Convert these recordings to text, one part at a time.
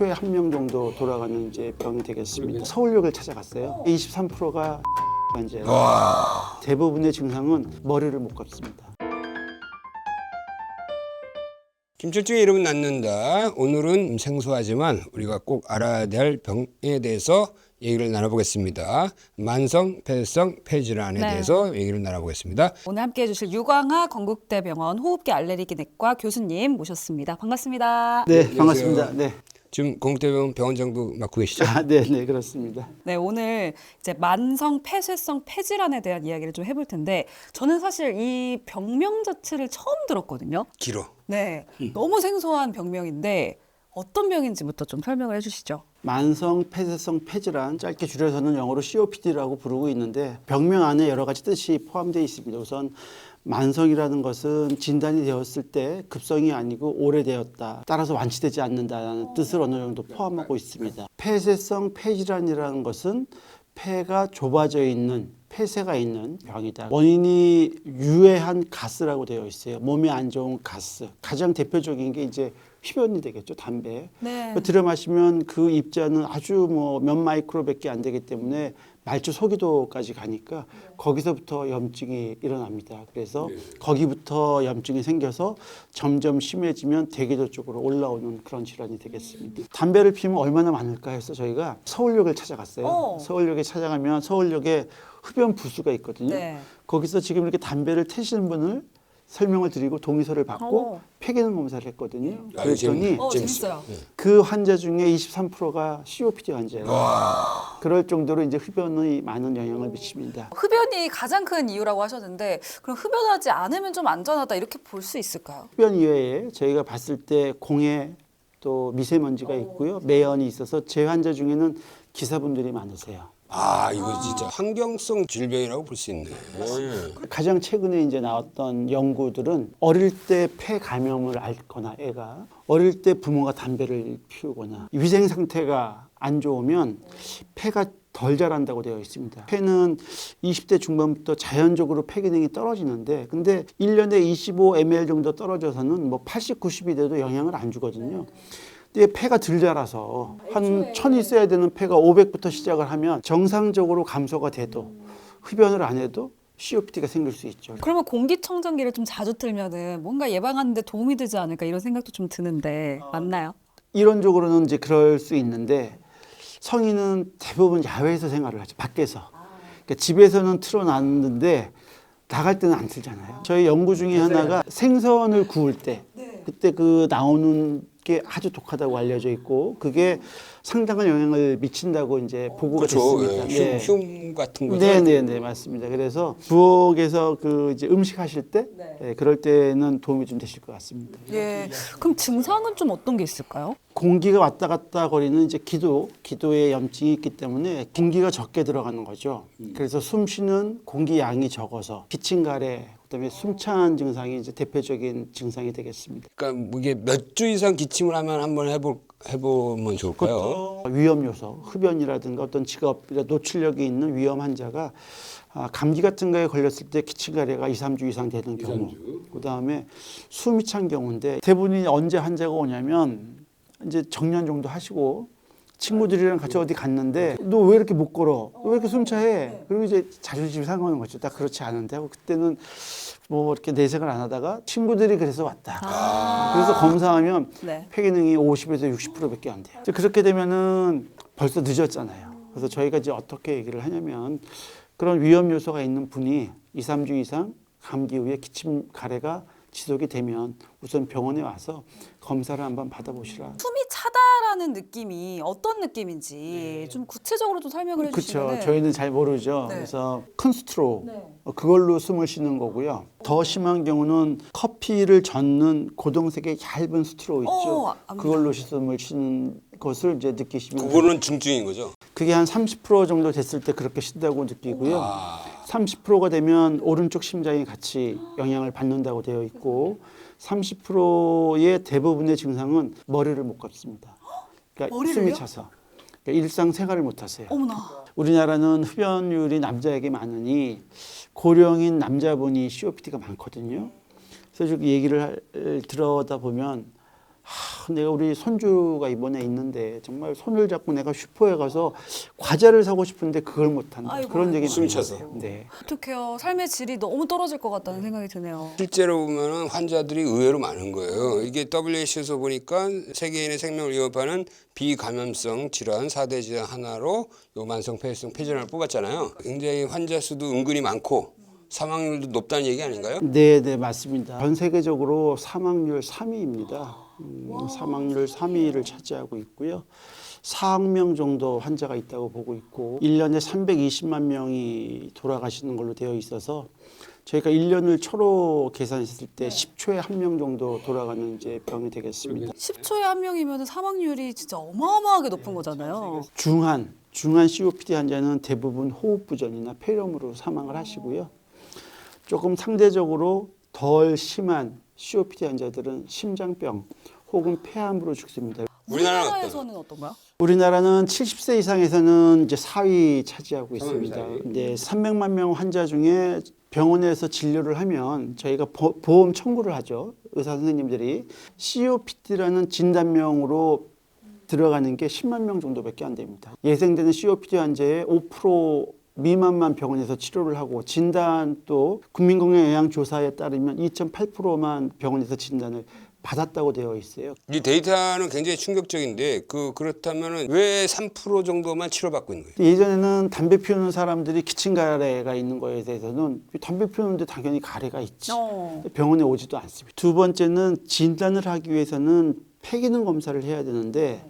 10초에 한 명 정도 돌아가는 이제 병이 되겠습니다. 서울역을 찾아갔어요. 23%가 환자예요. 대부분의 증상은 머리를 못 감습니다. 김철중의 이름은 낳는다. 오늘은 생소하지만 우리가 꼭 알아야 될 병에 대해서 얘기를 나눠보겠습니다. 만성 폐쇄성 폐질환에 대해서 얘기를 나눠보겠습니다. 오늘 함께해 주실 유광하 건국대병원 호흡기 알레르기내과 교수님 모셨습니다. 반갑습니다. 네, 반갑습니다. 네. 지금 건국대병원 병원장도 맡고 계시죠? 네, 그렇습니다. 네, 오늘 이제 만성 폐쇄성 폐질환에 대한 이야기를 좀 해볼 텐데 저는 사실 이 병명 자체를 처음 들었거든요. 길어. 네, 너무 생소한 병명인데 어떤 병인지부터 좀 설명을 해주시죠. 만성 폐쇄성 폐질환, 짧게 줄여서는 영어로 COPD라고 부르고 있는데 병명 안에 여러 가지 뜻이 포함되어 있습니다. 우선 만성이라는 것은 진단이 되었을 때 급성이 아니고 오래되었다. 따라서 완치되지 않는다는 뜻을 어느 정도 포함하고 있습니다. 폐쇄성 폐질환이라는 것은 폐가 좁아져 있는 폐쇄가 있는 병이다. 원인이 유해한 가스라고 되어 있어요. 몸에 안 좋은 가스. 가장 대표적인 게 이제 흡연이 되겠죠. 담배. 네. 들여 마시면 그 입자는 아주 뭐 몇 마이크로밖에 안 되기 때문에 말초 소기도까지 가니까 거기서부터 염증이 일어납니다. 그래서 거기부터 염증이 생겨서 점점 심해지면 대기도 쪽으로 올라오는 그런 질환이 되겠습니다. 담배를 피우면 얼마나 많을까 해서 저희가 서울역을 찾아갔어요. 서울역에 찾아가면 서울역에 흡연 부스가 있거든요. 네. 거기서 지금 이렇게 담배를 태시는 분을 설명을 드리고 동의서를 받고 폐기능 검사를 했거든요. 그랬더니 재밌어요. 그 환자 중에 23%가 COPD 환자예요. 그럴 정도로 이제 흡연이 많은 영향을 미칩니다. 흡연이 가장 큰 이유라고 하셨는데 그럼 흡연하지 않으면 좀 안전하다 이렇게 볼 수 있을까요? 흡연 이외에 저희가 봤을 때 공해 또 미세먼지가 있고요. 매연이 있어서 제 환자 중에는 기사분들이 많으세요. 이거 진짜 환경성 질병이라고 볼 수 있네. 가장 최근에 이제 나왔던 연구들은 어릴 때 폐 감염을 앓거나 애가 어릴 때 부모가 담배를 피우거나 위생 상태가 안 좋으면 폐가 덜 자란다고 되어 있습니다. 폐는 20대 중반부터 자연적으로 폐 기능이 떨어지는데 근데 1년에 25ml 정도 떨어져서는 뭐 80, 90이 돼도 영향을 안 주거든요. 근데 폐가 덜 자라서 한 1000 있어야 되는 폐가 500부터 시작을 하면 정상적으로 감소가 돼도 흡연을 안 해도 COPD가 생길 수 있죠. 그러면 공기청정기를 좀 자주 틀면은 뭔가 예방하는 데 도움이 되지 않을까 이런 생각도 좀 드는데 맞나요? 이론적으로는 이제 그럴 수 있는데 성인은 대부분 야외에서 생활을 하죠. 밖에서. 그러니까 집에서는 틀어놨는데 나갈 때는 안 틀잖아요. 저희 연구 중에 하나가 생선을 구울 때 그때 그 나오는 게 아주 독하다고 알려져 있고 그게 상당한 영향을 미친다고 이제 보고가 됐습니다. 예, 흉 같은 거죠. 네, 맞습니다. 그래서 부엌에서 그 이제 음식 하실 때 그럴 때는 도움이 좀 되실 것 같습니다. 예. 그럼 증상은 좀 어떤 게 있을까요? 공기가 왔다 갔다 거리는 이제 기도에 염증이 있기 때문에 공기가 적게 들어가는 거죠. 그래서 숨 쉬는 공기 양이 적어서 기침 가래 그다음에 숨찬 증상이 이제 대표적인 증상이 되겠습니다. 그러니까 뭐 이게 몇 주 이상 기침을 하면 한번 해보면 좋을까요? 위험 요소, 흡연이라든가 어떤 직업 노출력이 있는 위험 환자가 감기 같은 거에 걸렸을 때 기침 가래가 2, 3주 이상 되는 경우, 그다음에 숨이 찬 경우인데 대부분이 언제 환자가 오냐면 이제 정년 정도 하시고 친구들이랑 같이 어디 갔는데 너 왜 이렇게 못 걸어? 왜 이렇게 숨차해? 그리고 이제 자존심이 상하는 거죠. 딱 그렇지 않은데 하고 그때는 뭐 이렇게 내색을 안 하다가 친구들이 그래서 왔다. 그래서 검사하면 폐 기능이 50에서 60%밖에 안 돼요. 이제 그렇게 되면은 벌써 늦었잖아요. 그래서 저희가 이제 어떻게 얘기를 하냐면 그런 위험 요소가 있는 분이 2, 3주 이상 감기 후에 기침 가래가 지속이 되면 우선 병원에 와서 검사를 한번 받아보시라. 숨이 차다라는 느낌이 어떤 느낌인지 좀 구체적으로 좀 설명을 해주시면. 그렇죠. 저희는 잘 모르죠. 그래서 큰 스트로 그걸로 숨을 쉬는 거고요. 더 심한 경우는 커피를 젓는 고동색의 얇은 스트로 있죠. 그걸로 숨을 쉬는 것을 이제 느끼시면 그거는 중증인 거죠? 그게 한 30% 정도 됐을 때 그렇게 쉰다고 느끼고요. 30%가 되면 오른쪽 심장이 같이 영향을 받는다고 되어 있고 30%의 대부분의 증상은 머리를 못 감습니다. 그러니까 숨이 차서 그러니까 일상생활을 못 하세요. 어머나. 우리나라는 흡연율이 남자에게 많으니 고령인 남자분이 COPD가 많거든요. 그래서 얘기를 들어다 보면 내가 우리 손주가 이번에 있는데 정말 손을 잡고 내가 슈퍼에 가서 과자를 사고 싶은데 그걸 못한다. 아이고, 그런 얘기 숨 많이 차서. 하세요. 네. 어떡해요. 삶의 질이 너무 떨어질 것 같다는 생각이 드네요. 실제로 보면 환자들이 의외로 많은 거예요. 이게 WHO에서 보니까 세계인의 생명을 위협하는 비감염성 질환 4대 질환 하나로 요 만성 폐쇄성 폐질환을 뽑았잖아요. 굉장히 환자 수도 은근히 많고 사망률도 높다는 얘기 아닌가요? 네, 네, 맞습니다. 전 세계적으로 사망률 3위입니다. 사망률 3위를 차지하고 있고요. 4억 명 정도 환자가 있다고 보고 있고 1년에 320만 명이 돌아가시는 걸로 되어 있어서 저희가 1년을 초로 계산했을 때 10초에 한 명 정도 돌아가는 이제 병이 되겠습니다. 10초에 한 명이면 사망률이 진짜 어마어마하게 높은 거잖아요. 중한 COPD 환자는 대부분 호흡부전이나 폐렴으로 사망을 하시고요. 조금 상대적으로 덜 심한 COPD 환자들은 심장병 혹은 폐암으로 죽습니다. 우리나라는 우리나라에서는 어떤가요? 우리나라는 70세 이상에서는 이제 4위 차지하고 있습니다. 4위. 이제 300만 명 환자 중에 병원에서 진료를 하면 저희가 보험 청구를 하죠. 의사 선생님들이 COPD라는 진단명으로 들어가는 게 10만 명 정도밖에 안 됩니다. 예상되는 COPD 환자의 5% 미만만 병원에서 치료를 하고 진단도 국민건강영양조사에 따르면 2.8%만 병원에서 진단을 받았다고 되어 있어요. 이 데이터는 굉장히 충격적인데 그렇다면 왜 3% 정도만 치료받고 있는 거예요? 예전에는 담배 피우는 사람들이 기침 가래가 있는 거에 대해서는 담배 피우는데 당연히 가래가 있지. 병원에 오지도 않습니다. 두 번째는 진단을 하기 위해서는 폐기능 검사를 해야 되는데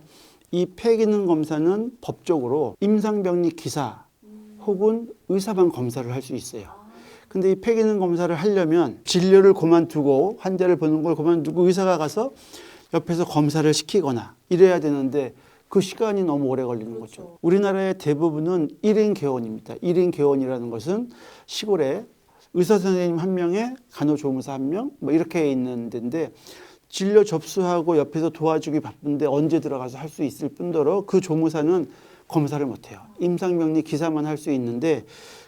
이 폐기능 검사는 법적으로 임상병리 기사 혹은 의사만 검사를 할 수 있어요. 근데 이 폐기능 검사를 하려면 진료를 그만두고 환자를 보는 걸 그만두고 의사가 가서 옆에서 검사를 시키거나 이래야 되는데 그 시간이 너무 오래 걸리는 거죠. 우리나라의 대부분은 1인 개원입니다. 1인 개원이라는 것은 시골에 의사 선생님 한 명에 간호조무사 한 명 뭐 이렇게 있는 데인데 진료 접수하고 옆에서 도와주기 바쁜데 언제 들어가서 할 수 있을 뿐더러 그 조무사는 검사를 못해요. 임상병리 기사만 할 수 있는데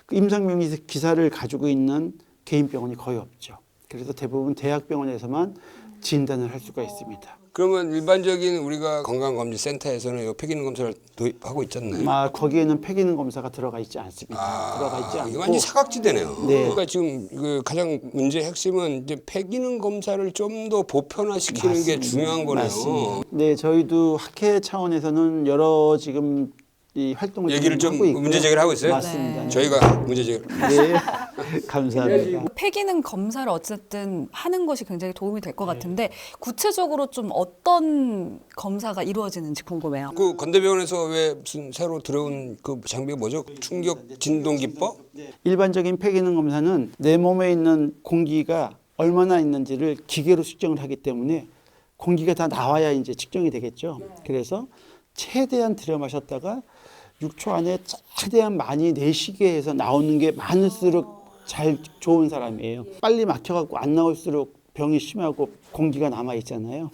그 임상병리 기사를 가지고 있는 개인 병원이 거의 없죠. 그래서 대부분 대학병원에서만 진단을 할 수가 있습니다. 그러면 일반적인 우리가 건강검진센터에서는 이 폐기능 검사를 도입하고 있잖아요. 거기에는 폐기능 검사가 들어가 있지 않습니다. 들어가 있지 않고. 이게 완전 사각지대네요. 네. 그러니까 지금 그 가장 문제 핵심은 이제 폐기능 검사를 좀 더 보편화시키는 게 중요한 거네요. 맞습니다. 네, 저희도 학회 차원에서는 여러 지금 이 활동을 얘기를 좀 하고 있고요. 문제 제기를 하고 있어요. 맞습니다. 네. 저희가 문제 제기를. 네, 감사합니다. 폐기능 검사를 어쨌든 하는 것이 굉장히 도움이 될 것 같은데 구체적으로 좀 어떤 검사가 이루어지는지 궁금해요. 그 건대병원에서 왜 무슨 새로 들어온 그 장비가 뭐죠? 충격 진동 기법? 일반적인 폐기능 검사는 내 몸에 있는 공기가 얼마나 있는지를 기계로 측정을 하기 때문에 공기가 다 나와야 이제 측정이 되겠죠. 그래서 최대한 들여 마셨다가 6초 안에 최대한 많이 내쉬게 해서 나오는 게 많을수록 잘 좋은 사람이에요. 빨리 막혀갖고 안 나올수록 병이 심하고 공기가 남아 있잖아요.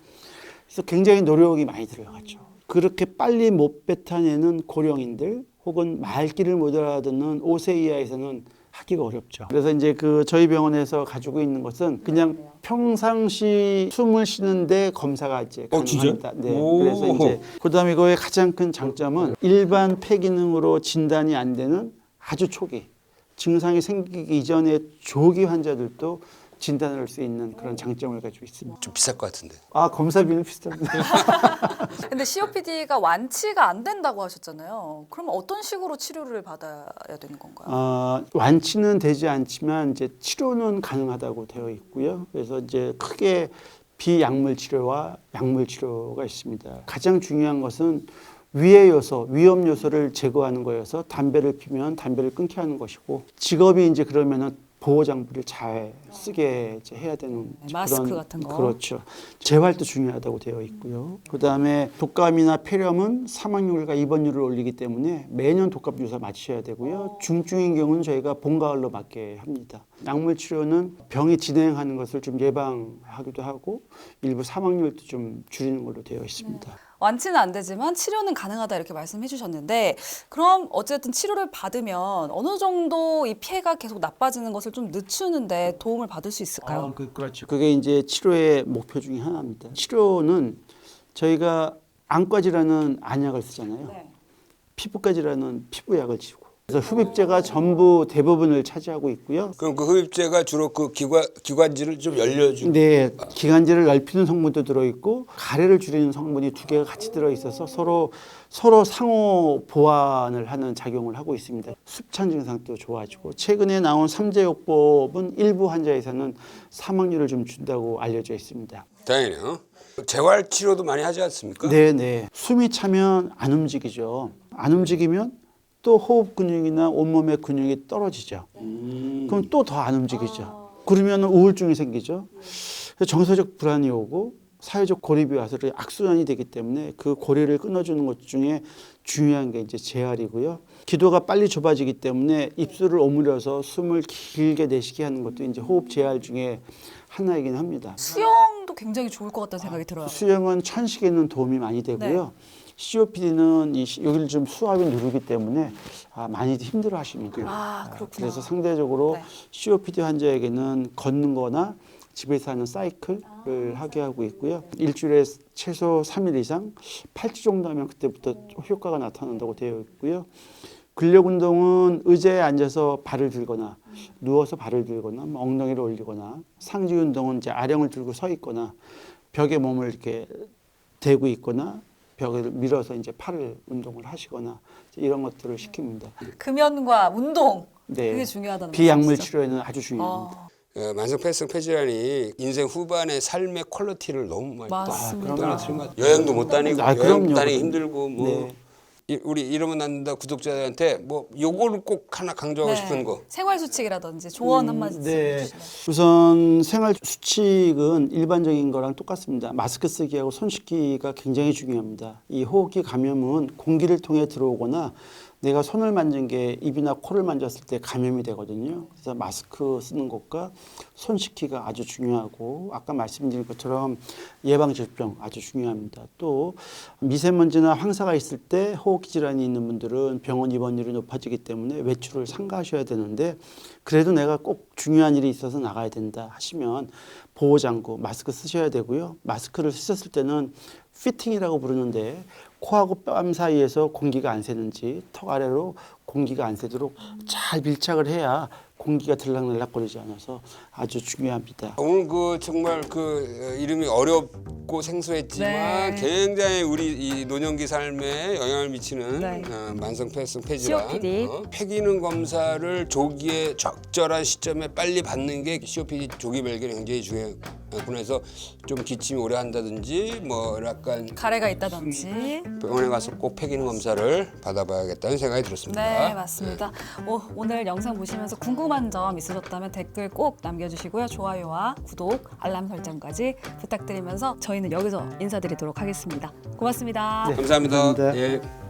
그래서 굉장히 노력이 많이 들어가죠. 그렇게 빨리 못 뱉어내는 고령인들 혹은 말귀를 못 알아듣는 5세 이하에서는 하기가 어렵죠. 그래서 이제 그 저희 병원에서 가지고 있는 것은 그냥 평상시 숨을 쉬는데 검사가 이제 가능합니다. 네. 그래서 이제 그다음에 이거의 가장 큰 장점은 일반 폐기능으로 진단이 안 되는 아주 초기 증상이 생기기 이전에 조기 환자들도 진단을 할 수 있는 그런 장점을 가지고 있습니다. 좀 비쌀 것 같은데. 검사비는 비슷합니다. 근데 COPD가 완치가 안 된다고 하셨잖아요. 그러면 어떤 식으로 치료를 받아야 되는 건가요? 완치는 되지 않지만 이제 치료는 가능하다고 되어 있고요. 그래서 이제 크게 비약물 치료와 약물 치료가 있습니다. 가장 중요한 것은 위해 요소, 위험 요소를 제거하는 거여서 담배를 피면 담배를 끊게 하는 것이고 직업이 이제 그러면은 보호 장비를 잘 쓰게 이제 해야 되는 마스크 같은 거. 그렇죠. 재활도 중요하다고 되어 있고요. 그다음에 독감이나 폐렴은 사망률과 입원율을 올리기 때문에 매년 독감 주사 맞으셔야 되고요. 중증인 경우는 저희가 봄 가을로 맞게 합니다. 약물 치료는 병이 진행하는 것을 좀 예방하기도 하고 일부 사망률도 좀 줄이는 걸로 되어 있습니다. 완치는 안 되지만 치료는 가능하다 이렇게 말씀해 주셨는데 그럼 어쨌든 치료를 받으면 어느 정도 이 피해가 계속 나빠지는 것을 좀 늦추는데 도움을 받을 수 있을까요? 그렇죠. 그게 이제 치료의 목표 중에 하나입니다. 치료는 저희가 안과 질환은 안약을 쓰잖아요. 네. 피부과 질환은 피부약을 지고. 그래서 흡입제가 전부 대부분을 차지하고 있고요. 그럼 그 흡입제가 주로 그 기관지를 좀 열려주고 네, 기관지를 넓히는 성분도 들어있고 가래를 줄이는 성분이 두 개가 같이 들어있어서 서로 상호 보완을 하는 작용을 하고 있습니다. 습찬 증상도 좋아지고 최근에 나온 삼재요법은 일부 환자에서는 사망률을 좀 준다고 알려져 있습니다. 다행이네요. 재활 치료도 많이 하지 않습니까? 네. 숨이 차면 안 움직이죠. 안 움직이면 또 호흡 근육이나 온몸의 근육이 떨어지죠. 그럼 또 더 안 움직이죠. 그러면 우울증이 생기죠. 그래서 정서적 불안이 오고 사회적 고립이 와서 악순환이 되기 때문에 그 고리를 끊어주는 것 중에 중요한 게 이제 재활이고요. 기도가 빨리 좁아지기 때문에 입술을 오므려서 숨을 길게 내쉬게 하는 것도 이제 호흡 재활 중에 하나이긴 합니다. 수영도 굉장히 좋을 것 같다는 생각이 들어요. 수영은 천식에는 도움이 많이 되고요. COPD는 여기를 좀 수압이 누르기 때문에 많이 힘들어 하십니다. 그렇구나. 그래서 상대적으로 네. COPD 환자에게는 걷는 거나 집에서 하는 사이클을 하게 하고 있고요. 일주일에 최소 3일 이상 8주 정도 하면 그때부터 효과가 나타난다고 되어 있고요. 근력 운동은 의자에 앉아서 발을 들거나 누워서 발을 들거나 엉덩이를 올리거나 상지 운동은 이제 아령을 들고 서 있거나 벽에 몸을 이렇게 대고 있거나 벽을 밀어서 이제 팔을 운동을 하시거나 이런 것들을 시킵니다. 금연과 운동 네. 그게 중요하다는 비약물 말씀이시죠? 치료에는 아주 중요합니다. 만성 폐쇄성 폐질환이 인생 후반의 삶의 퀄리티를 너무 많이 맞습니다. 떨어뜨리는 것 같아요. 여행도 못 다니고 여행 그럼요. 다니기 힘들고 뭐 네. 우리 이러면 낫는다 구독자들한테 뭐 요거를 꼭 하나 강조하고 싶은 거. 생활 수칙이라든지 조언 한마디 네. 해주시면. 우선 생활 수칙은 일반적인 거랑 똑같습니다. 마스크 쓰기하고 손 씻기가 굉장히 중요합니다. 이 호흡기 감염은 공기를 통해 들어오거나 내가 손을 만진 게 입이나 코를 만졌을 때 감염이 되거든요. 그래서 마스크 쓰는 것과 손 씻기가 아주 중요하고 아까 말씀드린 것처럼 예방접종 아주 중요합니다. 또 미세먼지나 황사가 있을 때 호흡기 질환이 있는 분들은 병원 입원율이 높아지기 때문에 외출을 삼가하셔야 되는데 그래도 내가 꼭 중요한 일이 있어서 나가야 된다 하시면 보호장구, 마스크 쓰셔야 되고요. 마스크를 쓰셨을 때는 피팅이라고 부르는데 코하고 뺨 사이에서 공기가 안 새는지 턱 아래로 공기가 안 새도록 잘 밀착을 해야 공기가 들락날락거리지 않아서 아주 중요합니다. 오늘 그 정말 그 이름이 어렵고 생소했지만 네. 굉장히 우리 이 노년기 삶에 영향을 미치는 네. 만성 폐쇄성 폐질환, COPD. 폐기능 검사를 조기에 적절한 시점에 빨리 받는 게 COPD 조기 발견이 굉장히 중요하고 해서 좀 기침이 오래 한다든지 뭐 약간 가래가 있다든지. 병원에 가서 꼭 폐기능 검사를 받아봐야겠다는 생각이 들었습니다. 네, 맞습니다. 오늘 영상 보시면서 궁금한 점 있으셨다면 댓글 꼭 남겨주시고요. 좋아요와 구독, 알람 설정까지 부탁드리면서 저희는 여기서 인사드리도록 하겠습니다. 고맙습니다. 네. 감사합니다. 감사합니다. 예.